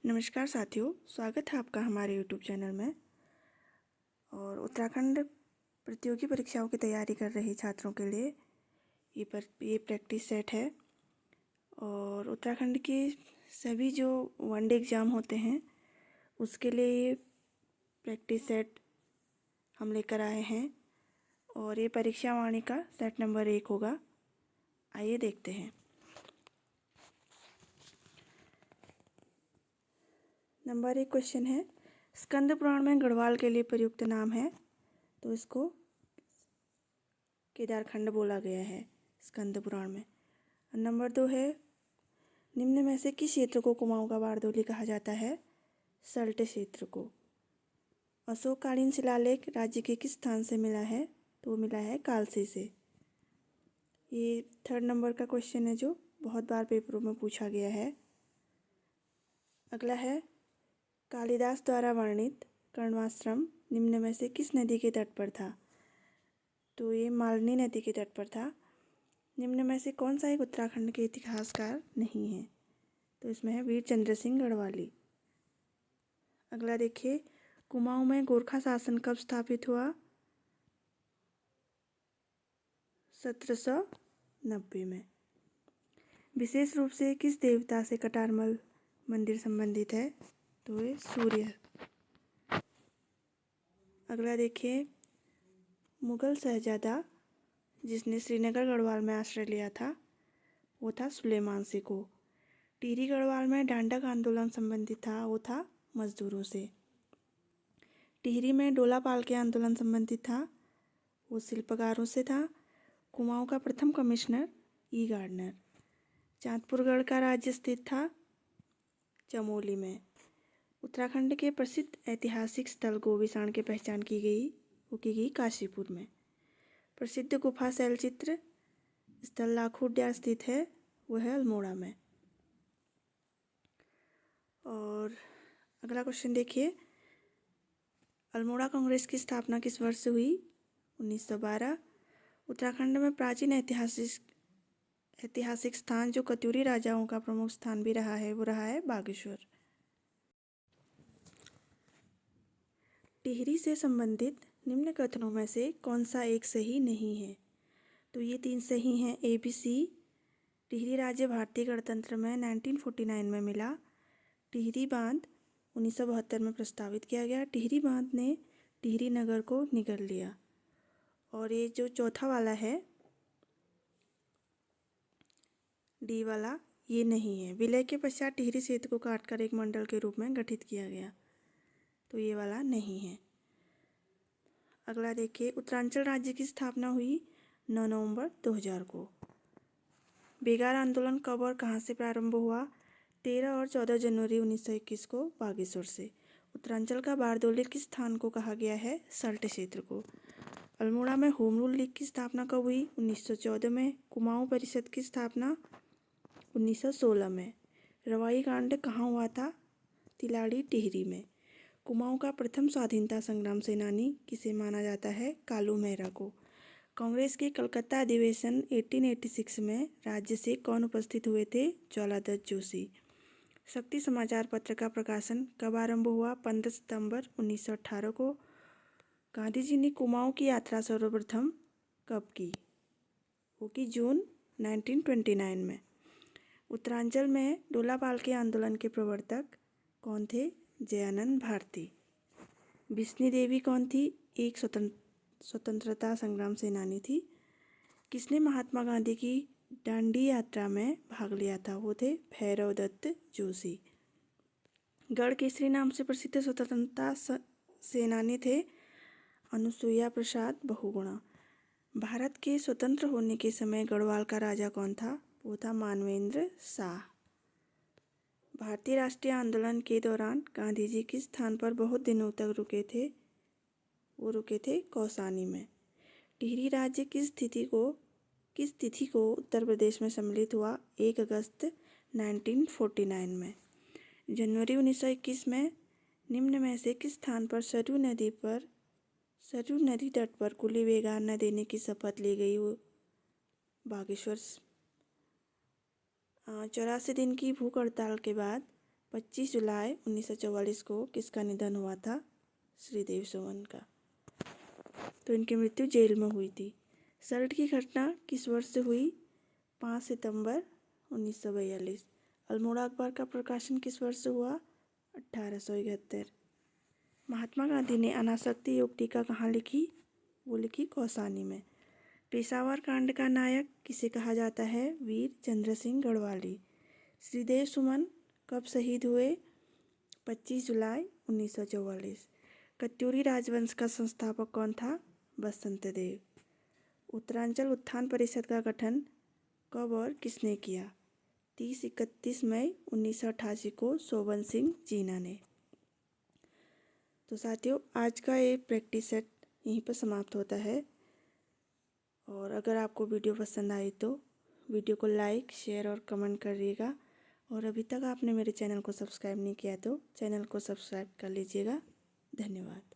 नमस्कार साथियों, स्वागत है आपका हमारे यूट्यूब चैनल में। और उत्तराखंड प्रतियोगी परीक्षाओं की तैयारी कर रहे छात्रों के लिए ये प्रैक्टिस सेट है। और उत्तराखंड के सभी जो वनडे एग्ज़ाम होते हैं उसके लिए ये प्रैक्टिस सेट हम लेकर आए हैं। और ये परीक्षा वाणी का सेट नंबर 1 होगा। आइए देखते हैं। नंबर 1 क्वेश्चन है, स्कंद पुराण में गढ़वाल के लिए प्रयुक्त नाम है, तो इसको केदारखंड बोला गया है स्कंद पुराण में। नंबर 2 है, निम्न में से किस क्षेत्र को कुमाऊं का बारदोली कहा जाता है? सल्ट क्षेत्र को। अशोककालीन शिलालेख राज्य के किस स्थान से मिला है? तो वो मिला है कालसी से। ये 3rd नंबर का क्वेश्चन है जो बहुत बार पेपरों में पूछा गया है। अगला है, कालिदास द्वारा वर्णित कर्णाश्रम निम्न में से किस नदी के तट पर था? तो ये मालनी नदी के तट पर था। निम्न में से कौन सा एक उत्तराखंड के इतिहासकार नहीं है? तो इसमें है वीर चंद्र सिंह गढ़वाली। अगला देखिए, कुमाऊं में गोरखा शासन कब स्थापित हुआ? 1790 में। विशेष रूप से किस देवता से कटारमल मंदिर संबंधित है? तो ये सूर्य। अगला देखिए, मुगल शहजादा जिसने श्रीनगर गढ़वाल में आश्रय लिया था वो था सुलेमान सिको। टिहरी गढ़वाल में डांडक आंदोलन संबंधित था, वो था मजदूरों से। टिहरी में डोलापाल के आंदोलन संबंधित था, वो शिल्पकारों से था। कुमाऊं का प्रथम कमिश्नर ई गार्डनर। चांदपुरगढ़ का राज्य स्थित था चमोली में। उत्तराखंड के प्रसिद्ध ऐतिहासिक स्थल गोविसाण की पहचान की गई काशीपुर में। प्रसिद्ध गुफा शैलचित्र स्थल लाखों उद्यान स्थित है, वह है अल्मोड़ा में। और अगला क्वेश्चन देखिए, अल्मोड़ा कांग्रेस की स्थापना किस वर्ष से हुई? 1912। उत्तराखंड में प्राचीन ऐतिहासिक स्थान जो कत्यूरी राजाओं का प्रमुख स्थान भी रहा है वो रहा है बागेश्वर। टिहरी से संबंधित निम्न कथनों में से कौन सा एक सही नहीं है? तो ये 3 सही हैं। ABC, टिहरी राज्य भारतीय गणतंत्र में 1949 में मिला। टिहरी बांध 1972 में प्रस्तावित किया गया। टिहरी बांध ने टिहरी नगर को निगल लिया। और ये जो चौथा वाला है डी वाला, ये नहीं है। विलय के पश्चात टिहरी क्षेत्र को काटकर एक मंडल के रूप में गठित किया गया, तो ये वाला नहीं है। अगला देखिए, उत्तरांचल राज्य की स्थापना हुई 9 नवंबर 2000 को। बेगार आंदोलन कब और कहाँ से प्रारंभ हुआ? 13 और 14 जनवरी 1921 को बागेश्वर से। उत्तरांचल का बारदोली किस स्थान को कहा गया है? सल्ट क्षेत्र को। अल्मोड़ा में होम रूल लीग की स्थापना कब हुई? 1914 में। कुमाऊं परिषद की स्थापना 1916 में। रवाई कांड कहाँ हुआ था? तिलाड़ी टिहरी में। कुमाऊं का प्रथम स्वाधीनता संग्राम सेनानी किसे माना जाता है? कालू मेहरा को। कांग्रेस के कलकत्ता अधिवेशन 1886 में राज्य से कौन उपस्थित हुए थे? ज्वालादत्त जोशी। शक्ति समाचार पत्र का प्रकाशन कब आरंभ हुआ? 15 सितंबर 1918 को। गांधी जी ने कुमाऊं की यात्रा सर्वप्रथम कब की? वो की जून 1929 में। उत्तरांचल में डोलापाल के आंदोलन के प्रवर्तक कौन थे? जयानंद भारती। बिस्नी देवी कौन थी? एक स्वतंत्रता संग्राम सेनानी थी। किसने महात्मा गांधी की डांडी यात्रा में भाग लिया था? वो थे भैरव दत्त जोशी। गढ़ केसरी नाम से प्रसिद्ध स्वतंत्रता सेनानी थे अनुसुईया प्रसाद बहुगुणा। भारत के स्वतंत्र होने के समय गढ़वाल का राजा कौन था? वो था मानवेंद्र शाह। भारतीय राष्ट्रीय आंदोलन के दौरान गांधी जी किस स्थान पर बहुत दिनों तक रुके थे? वो रुके थे कौसानी में। टिहरी राज्य किस तिथि को उत्तर प्रदेश में सम्मिलित हुआ? 1 अगस्त 1949 में। जनवरी 1921 में निम्न में से किस स्थान पर सरयू नदी तट पर कुली बेगार न देने की शपथ ली गई? वो बागेश्वर। 84 दिन की भूख हड़ताल के बाद 25 जुलाई 1944 को किसका निधन हुआ था? श्रीदेव सुमन का। तो इनकी मृत्यु जेल में हुई थी। सल्ट की घटना किस वर्ष से हुई? 5 सितंबर 1942। अल्मोड़ा अखबार का प्रकाशन किस वर्ष से हुआ? 1871। महात्मा गांधी ने अनासक्ति योग टीका कहाँ लिखी? वो लिखी कौसानी में। पेशावर कांड का नायक किसे कहा जाता है? वीर चंद्र सिंह गढ़वाली। श्रीदेव सुमन कब शहीद हुए? 25 जुलाई 1944। कत्यूरी राजवंश का संस्थापक कौन था? बसंत देव। उत्तरांचल उत्थान परिषद का गठन कब और किसने किया? 30-31 मई 1988 को शोभन सिंह जीना ने। तो साथियों, आज का ये प्रैक्टिस सेट यहीं पर समाप्त होता है। और अगर आपको वीडियो पसंद आई तो वीडियो को लाइक, शेयर और कमेंट करिएगा। और अभी तक आपने मेरे चैनल को सब्सक्राइब नहीं किया तो चैनल को सब्सक्राइब कर लीजिएगा। धन्यवाद।